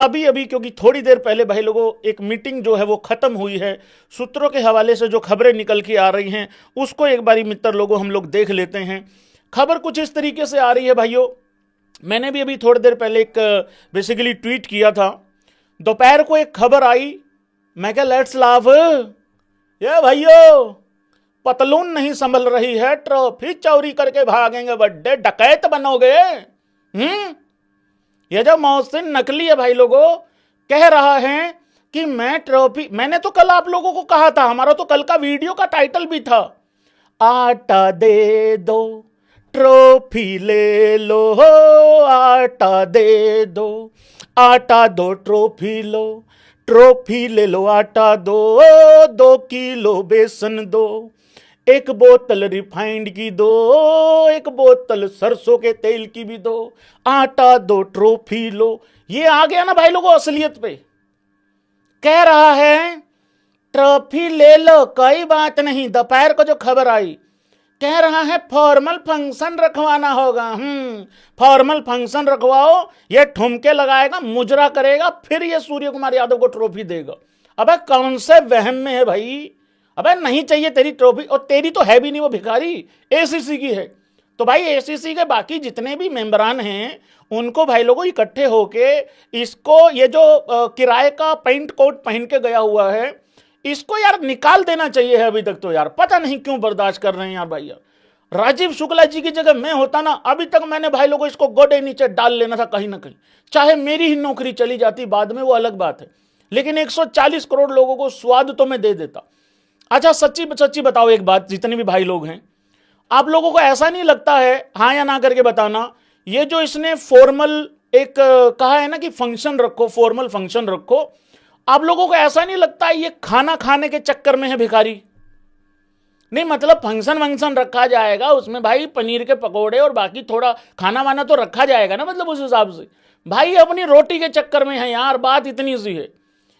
अभी अभी क्योंकि थोड़ी देर पहले भाई लोगों एक मीटिंग जो है वो खत्म हुई है, सूत्रों के हवाले से जो खबरें निकल के आ रही हैं उसको एक बारी मित्र लोगों हम लोग देख लेते हैं। खबर कुछ इस तरीके से आ रही है भाइयों। मैंने भी अभी थोड़ी देर पहले एक बेसिकली ट्वीट किया था। दोपहर को एक खबर आई, मैं क्या लेट्स लाफ, ये भाइयों पतलून नहीं संभल रही है, ट्रॉफी चोरी करके भागेंगे, बड्डे डकैत बनोगे। ये जो मोहसिन नकली है भाई लोगों, कह रहा है कि मैं ट्रॉफी, मैंने तो कल आप लोगों को कहा था, हमारा तो कल का वीडियो का टाइटल भी था, आटा दे दो ट्रॉफी ले लो, आटा दे दो, आटा दो ट्रॉफी लो, ट्रॉफी ले लो, आटा दो, 2 किलो बेसन दो, एक बोतल रिफाइंड की दो, एक बोतल सरसों के तेल की भी दो, आटा दो ट्रॉफी लो। ये आ गया ना भाई लोगों असलियत पे। कह रहा है ट्रॉफी ले लो कोई बात नहीं। दोपहर को जो खबर आई, कह रहा है फॉर्मल फंक्शन रखवाना होगा। फॉर्मल फंक्शन रखवाओ, ये ठुमके लगाएगा, मुजरा करेगा, फिर ये सूर्य कुमार यादव को ट्रॉफी देगा। अबे कौन से वहम में है भाई? अबे नहीं चाहिए तेरी ट्रॉफी, और तेरी तो है भी नहीं, वो भिखारी एसीसी की है। तो भाई एसीसी के बाकी जितने भी मेंबरान हैं उनको भाई लोगों इकट्ठे होके इसको, ये जो किराए का पेंट कोट पहन के गया हुआ है, इसको यार निकाल देना चाहिए है। अभी तक तो यार पता नहीं क्यों बर्दाश्त कर रहे हैं यार भैया। राजीव शुक्ला जी की जगह मैं होता ना, अभी तक मैंने भाई लोगों इसको गोडे नीचे डाल लेना था कहीं ना कहीं, चाहे मेरी ही नौकरी चली जाती बाद में, वो अलग बात है, लेकिन 140 करोड़ लोगों को स्वाद तो मैं दे देता। अच्छा सच्ची सच्ची बताओ एक बात, जितने भी भाई लोग हैं, आप लोगों को ऐसा नहीं लगता है, हाँ या ना करके बताना, ये जो इसने फॉर्मल एक कहा है ना कि फंक्शन रखो, फॉर्मल फंक्शन रखो, आप लोगों को ऐसा नहीं लगता है ये खाना खाने के चक्कर में है भिखारी? नहीं मतलब फंक्शन वंक्शन रखा जाएगा, उसमें भाई पनीर के पकोड़े और बाकी थोड़ा खाना वाना तो रखा जाएगा ना, मतलब उस हिसाब से। भाई अपनी रोटी के चक्कर में है यार, बात इतनी सी है।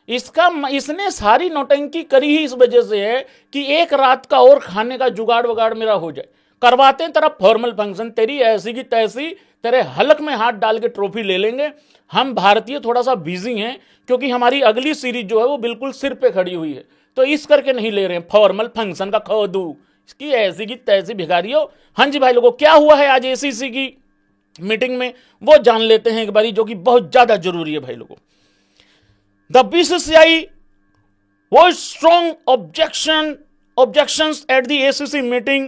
इसने सारी नौटंकी करी ही इस वजह से है कि एक रात का और खाने का जुगाड़ वगाड़ मेरा हो जाए। करवाते हैं तेरा फॉर्मल फंक्शन, तेरी ऐसी की तैसी, तेरे हलक में हाथ डाल के ट्रॉफी ले लेंगे। हम भारतीय थोड़ा सा बिजी हैं क्योंकि हमारी अगली सीरीज जो है वो बिल्कुल सिर पे खड़ी हुई है, तो इस करके नहीं ले रहे हैं फॉर्मल फंक्शन का खोदू, इसकी ऐसी की तैसी भिखारियों। हाँ जी भाई लोगों, क्या हुआ है आज एसीसी की मीटिंग में वो जान लेते हैं एक बारी, जो कि बहुत ज्यादा जरूरी है भाई लोगों। The BCCI voiced strong objections at the ACC meeting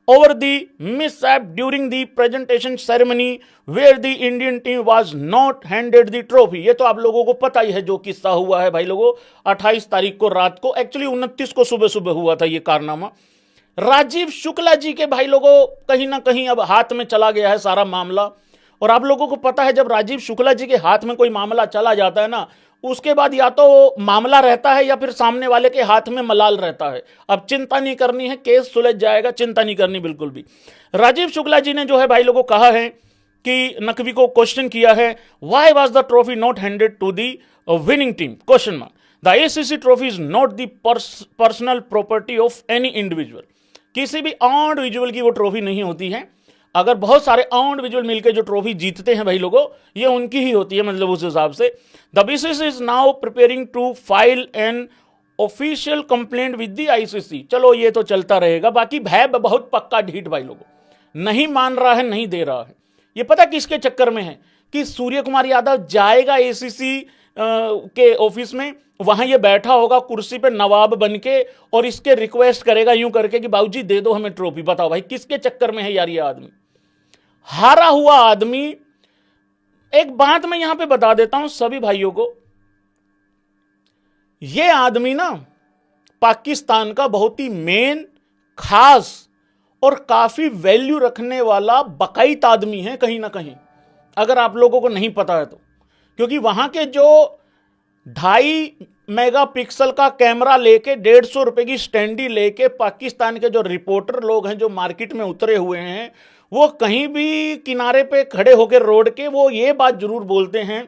over the mishap during the presentation ceremony where the Indian team was not handed the trophy। ये तो आप लोगों को पता ही है जो किस्सा हुआ है भाई लोगों। 28 तारीख को रात को, एक्चुअली 29 को सुबह सुबह हुआ था ये कारनामा। राजीव शुक्ला जी के भाई लोगों कहीं ना कहीं अब हाथ में चला गया है सारा मामला। और आप लोगों को पता है जब राजीव शुक्ला जी के हाथ में कोई मामला चला जाता है ना, उसके बाद या तो मामला रहता है या फिर सामने वाले के हाथ में मलाल रहता है। अब चिंता नहीं करनी है, केस सुलझ जाएगा, चिंता नहीं करनी बिल्कुल भी। राजीव शुक्ला जी ने जो है भाई लोगों कहा है कि नकवी को क्वेश्चन किया है, why was the trophy not handed to the winning team, question mark. The ACC trophy is not the personal property of any individual. किसी भी इंडिविजुअल की वो ट्रॉफी नहीं होती है। अगर बहुत सारे इंडिविजुअल मिलकर जो ट्रॉफी जीतते हैं भाई लोगों, ये उनकी ही होती है, मतलब उस हिसाब से। The BCC is now preparing to file an official complaint with the ICC. चलो ये तो चलता रहेगा, बाकी भय बहुत पक्का ढीठ भाई लोगों, नहीं मान रहा है, नहीं दे रहा है। ये पता किसके चक्कर में है कि सूर्य कुमार यादव जाएगा एसीसी के ऑफिस में, वहां ये बैठा होगा कुर्सी पे नवाब बन के और इसके रिक्वेस्ट करेगा यूं करके कि बाबूजी दे दो हमें ट्रॉफी। बताओ भाई किसके चक्कर में है यार ये आदमी, हारा हुआ आदमी। एक बात मैं यहां पे बता देता हूं सभी भाइयों को, ये आदमी ना पाकिस्तान का बहुत ही मेन, खास और काफी वैल्यू रखने वाला बकायत आदमी है कहीं ना कहीं, अगर आप लोगों को नहीं पता है तो। क्योंकि वहां के जो 2.5 मेगापिक्सल का कैमरा लेके 150 रुपए की स्टैंडी लेके पाकिस्तान के जो रिपोर्टर लोग हैं जो मार्केट में उतरे हुए हैं, वो कहीं भी किनारे पे खड़े होकर रोड के वो ये बात जरूर बोलते हैं,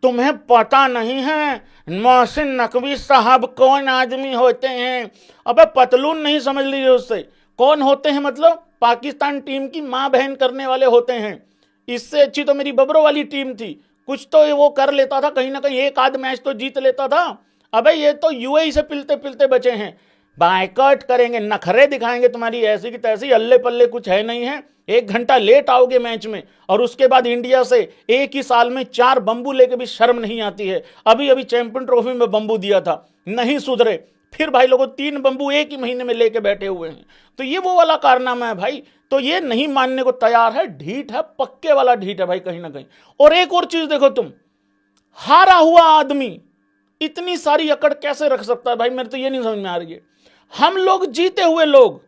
तुम्हें पता नहीं है मोहसिन नकवी साहब कौन आदमी होते हैं। अबे पतलून नहीं समझ लीजिए उससे, कौन होते हैं मतलब पाकिस्तान टीम की मां बहन करने वाले होते हैं। इससे अच्छी तो मेरी बबरों वाली टीम थी, कुछ तो वो कर लेता था, कहीं ना कहीं एक आध मैच तो जीत लेता था। अबे ये तो यूएई से पिलते पिलते बचे हैं। बायकॉट करेंगे, नखरे दिखाएंगे तुम्हारी ऐसी की तैसी, अल्ले पल्ले कुछ है नहीं है। 1 घंटा लेट आओगे मैच में, और उसके बाद इंडिया से एक ही साल में 4 बंबू लेके भी शर्म नहीं आती है। अभी अभी चैंपियन ट्रॉफी में बंबू दिया था, नहीं सुधरे, फिर भाई लोगों 3 बंबू एक ही महीने में लेके बैठे हुए हैं। तो ये वो वाला कारनामा है भाई। तो ये नहीं मानने को तैयार है, ढीठ है, पक्के वाला ढीठ है भाई कहीं ना कहीं। और एक और चीज देखो, तुम हारा हुआ आदमी इतनी सारी अकड़ कैसे रख सकता है भाई, मेरे तो ये नहीं समझ में आ रही है। हम लोग जीते हुए लोग,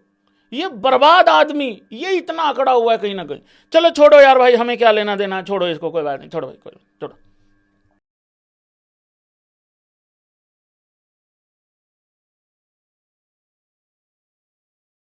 ये बर्बाद आदमी ये इतना अकड़ा हुआ है कहीं ना कहीं। चलो छोड़ो यार भाई, हमें क्या लेना देना, छोड़ो इसको, कोई बात नहीं, छोड़ो भाई, छोड़ो।